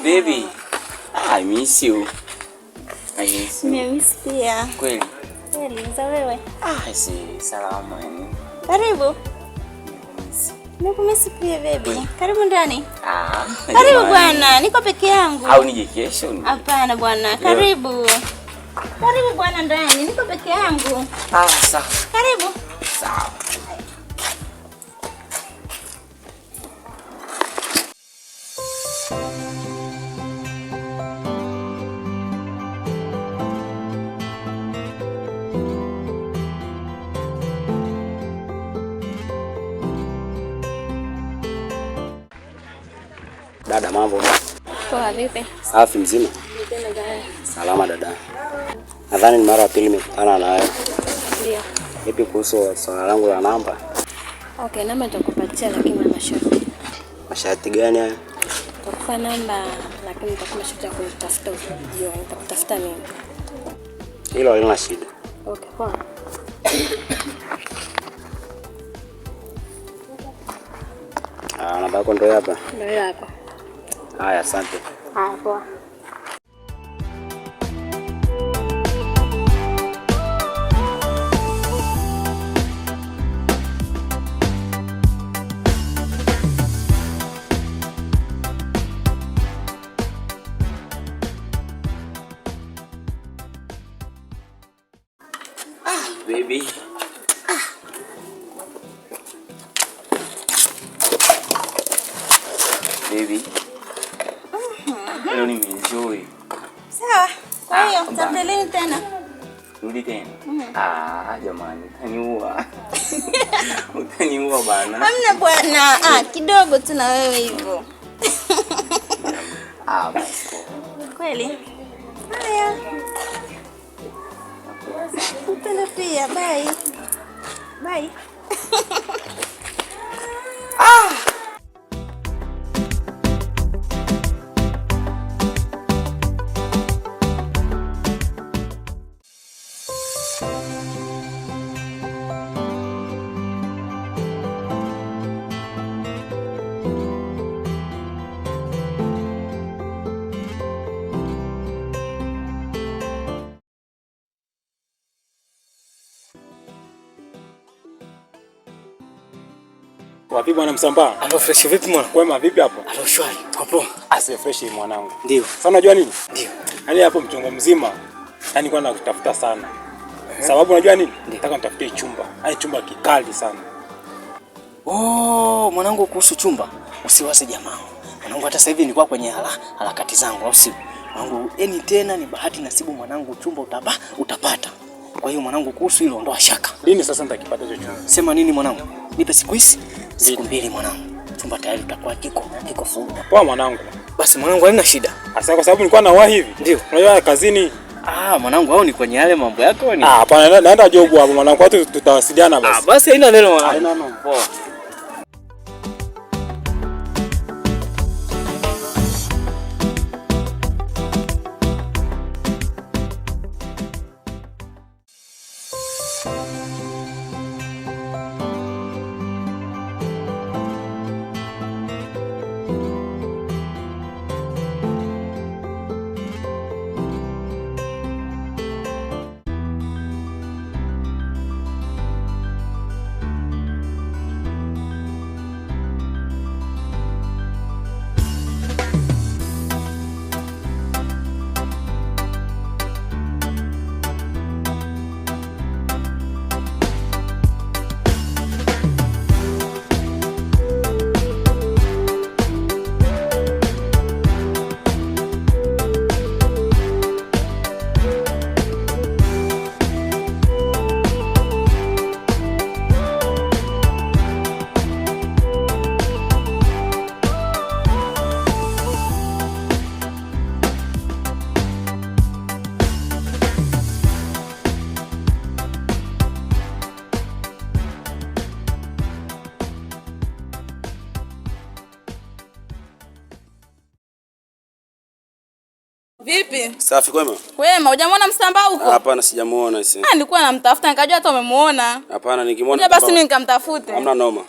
baby. I miss you. I miss you. Miss pia. Kweli? Kweli, za wewe? Si salama yani. Karibu. Miss. Nikumisi pia baby. Karibu ndani. Karibu bwana, niko peke yangu. Au nije kesho? Hapana bwana, karibu. Karibu bwana ndani, niko peke yangu. Sawa. Karibu. Sawa. Dada, mambo? Poa, vipi? Safi, mzima? Salama dada. Nadhani ni mara ya pili nimekutana na wewe. Ndio. Vipi kuhusu swala langu la namba? Okay, namba nitakupatia lakini na masharti. Masharti gani haya? Nitakupa namba lakini nitakupa masharti ya kutafuta ujio. Nitakutafuta mimi. Hilo halina shida. Okay, poa. Namba yako ndio hapa? Ndio hapa. Haya, asante. Poa. Baby. Baby. Leo nimeenjoy. Sawa. Kwa hiyo tutaendelea tena. Rudi tena. Jamani, utaniua. Utaniua bana. Hamna bwana. Kidogo tu na wewe hivyo. Basi. Kweli? Haya. Tena pia, bye. Bye. Wapi bwana Msambaa? Alo, fresh vipi mwana? Kwema vipi hapo? Alo, shwari. Hapo. Ase fresh mwanangu. Ndio. Sasa unajua nini? Ndio. Yaani hapo mchongo mzima. Yaani kwa nakutafuta sana. Sababu unajua nini? Nataka nitafutie chumba. Yaani chumba kikali sana. Mwanangu, kuhusu chumba usiwaze jamaa. Mwanangu, hata sasa hivi nilikuwa kwenye harakati zangu, au si? Mwanangu, yani tena ni bahati nasibu mwanangu, chumba utapata. Kwa hiyo mwanangu, kuhusu hilo ondoa shaka. Lini sasa nitakipata hicho chumba? Sema nini mwanangu? Nipe siku hizi. Siku 2 mwanangu. Chumba tayari kitakuwa kiko full. Poa mwanangu. Basi mwanangu, haina shida. Asa kwa sababu nilikuwa na wahi hivi. Ndio. Unajua kazini. Mwanangu, hao ni kwenye yale mambo yako ni? Hapana, naenda job hapo mwanangu, watu tutawasiliana basi. Basi haina neno mwanangu. Haina neno. Poa. Vipi? Safi, kwema? Kwema, hujamwona Msambaa huko? Hapana, sijamuona sisi. Nilikuwa namtafuta nikajua hata umemuona. Hapana, nikimuona basi mimi nikamtafute. Hamna noma.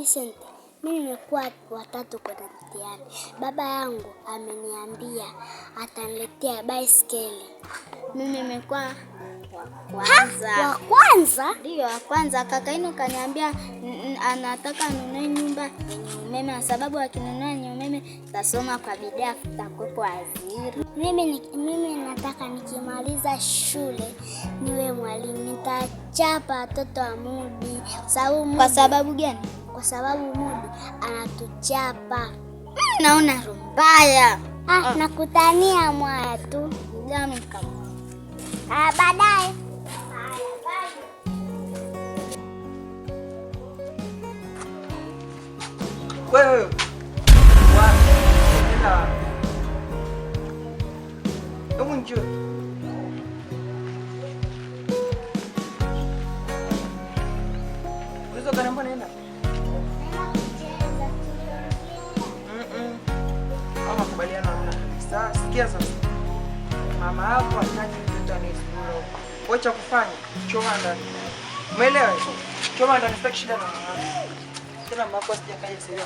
Vincent, mimi nimekuwa watatu kwa mtihani. Baba yangu ameniambia ataniletea baiskeli. Mimi nimekuwa wa kwanza. Ndio, wa kwanza. Kaka yenu kaniambia anataka nunue nyumba yenye umeme kwa sababu akinunua yenye umeme tasoma kwa bidii atakuwa waziri. Mimi nataka nikimaliza shule niwe mwalimu. Nitachapa watoto wa Mudi. Kwa sababu gani? Kwa sababu Mudi anatuchapa. Naona mbaya. Nakutania mwaya tu. Jamani kama. Baadaye. Wewe. Hebu njoo. Unaweza kaniambia nenda? Mama kubaliana na sasa. Sikia sasa. Mama yako hataki mtoto anisuluhu. Wacha kufanya choma ndani. Umeelewa? Choma ndani sitaki shida na mama. Tena mama kwa sijakaje sasa.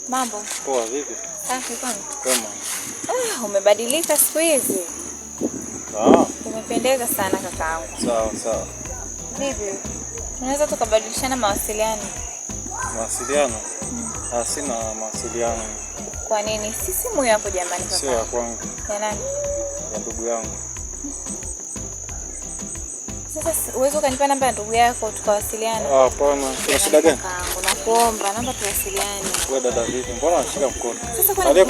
Mambo. Poa vipi? Safi kwani? Kama. Umebadilika siku hizi. Umependeza sana kakaangu. Sawa. Vipi? Tunaweza tukabadilishana mawasiliano? Mawasiliano? Sina mawasiliano. Kwa nini? Si simu yako jamani kaka. Sio ya kwangu. Ya nani? Ya ndugu yangu. Sasa uwezo ukanipa namba ya ndugu yako tukawasiliana? Hapana. Kuna shida gani? Nakuomba namba tuwasiliane. Wewe dada vipi? Mbona unashika mkono? Sasa kwa nini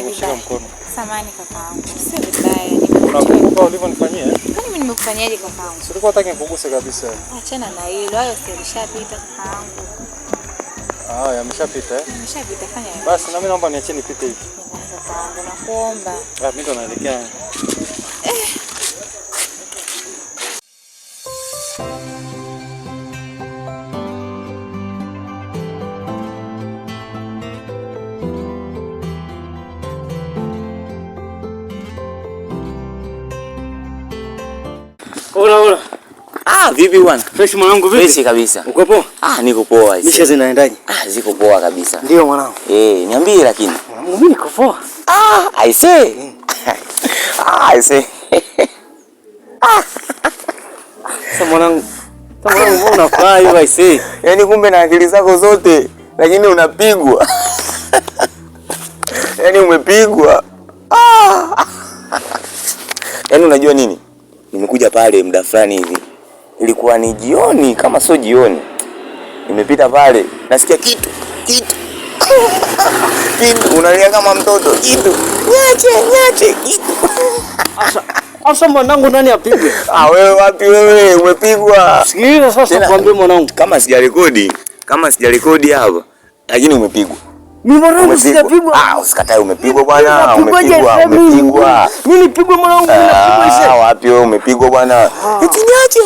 kushika mkono? Samahani kakaangu. Sio vibaya. Unakumbuka ulivyonifanyia? Kwani mimi nimekufanyaje kakaangu? Silikuwa nataka nikuguse kabisa. Achana na hilo. Hayo si yalishapita kakaangu. Yameshapita eh? Yameshapita, fanya hivyo. Basi na mimi naomba niachie nipite hivi. Kakaangu nakuomba. Mimi ndo naelekea. Ola. Vipi bwana? Fresh mwanangu vipi? Fresh kabisa. Uko poa? Niko poa hizi. Misha zinaendaje? Ziko poa kabisa. Ndio mwanangu. Niambie lakini. Mwanangu mimi niko poa. I say. Sasa mwanangu mbona unafurahi hivi I say? Yaani kumbe na akili zako zote lakini unapigwa. Yaani umepigwa. Yaani unajua nini? Nimekuja pale muda fulani hivi. Ilikuwa ni jioni kama sio jioni. Nimepita pale, nasikia kitu. Kitu unalia kama mtoto. Kitu. Nyache kitu. Asa mwanangu nani apigwe? Wewe wapi wewe? Umepigwa. Sikiliza sasa nikwambie mwanangu. Kama sijarekodi hapa. Lakini umepigwa. Mimi mwanangu sijapigwa. Usikatae umepigwa bwana. Umepigwa. Mimi nipigwe mwanangu, napigwa hizo. Wapi wewe umepigwa bwana? Eti niache.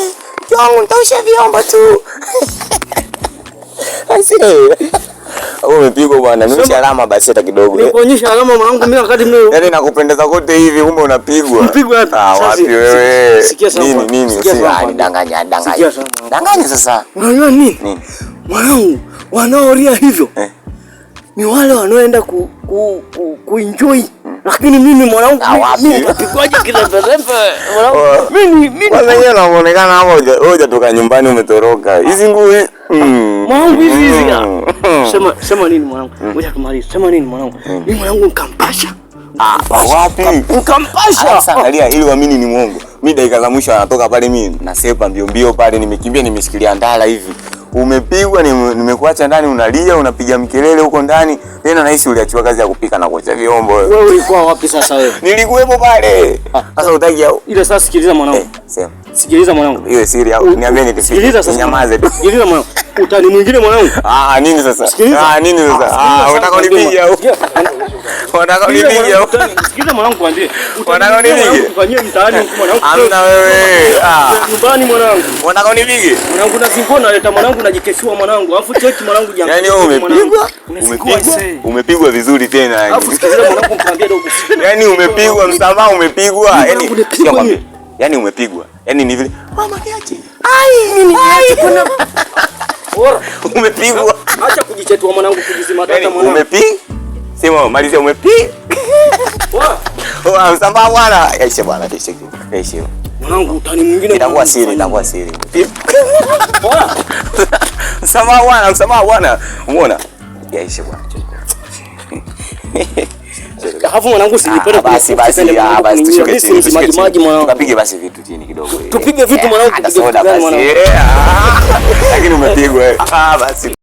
Yangu nitaosha vyombo tu. Umepigwa bwana. Nionyesha alama basi hata kidogo. Nikuonyesha alama mwanangu mimi wakati mimi. Yaani nakupendeza kote hivi kumbe unapigwa. Mpigwa hata. Wapi wewe? Sikia sana. Nini? Danganya. Danganya sasa. Unajua nini? Mwanangu, wanaoria hivyo. Ni wale wanaoenda kuenjoy. Lakini mimi mwanangu mimi nitapigwaje kireferefe? Mwanangu mimi kwanza yeye anaonekana hapo hujatoka nyumbani umetoroka. Hizi nguo mwanangu hizi. Sema nini mwanangu? Ngoja tumalize. Sema nini mwanangu? Mimi mwanangu nikampasha. Wapi? Nikampasha. Sasa angalia ili uamini ni muongo. Mimi dakika za mwisho anatoka pale mimi nasepa mbio pale nimekimbia nimeshikilia ndala hivi. Umepigwa, nimekuacha ndani unalia, unapiga mkelele huko ndani. Tena nahisi uliachiwa kazi ya kupika na kuosha vyombo. Wewe ulikuwa wapi sasa wewe? Nilikuwepo pale. Sasa utaki au? Ile sasa sikiliza mwanangu. Sema. Sikiliza mwanangu. Iwe siri au niambie ni tisi. Sikiliza sasa. Nyamaze tu. Sikiliza mwanangu. Utani mwingine mwanangu. Nini sasa? Nini sasa? Unataka unipige au? Unataka unipige au? Sikiliza mwanangu kwambie. Unataka unipige? Ufanyie mtaani huko mwanangu. Hamna wewe. Nyumbani mwanangu. Unataka unipige? Mwanangu na zingona naleta mwanangu najikeshua mwanangu. Alafu cheki mwanangu jangu. Yaani wewe umepigwa? Umepigwa vizuri tena yani. Alafu sikiliza mwanangu mkwambie dogo. Yaani umepigwa, msamaha umepigwa. Yaani umepigwa. Yaani ni vile mama niache. Mimi niache kuna umepigwa. Acha kujichetua mwanangu, kujizima data mwanangu. Umepigwa? Sema malizia umepigwa. Msamaha bwana. Yaishe bwana, yaishe. Mwanangu utani mwingine itakuwa siri. Msamaha bwana. Umeona? Yaishe bwana. Hafu mwanangu usijipende basi tushuke chini. Maji mwanangu. Tukapige basi vitu chini kidogo. Tupige vitu mwanangu, Lakini umepigwa. Basi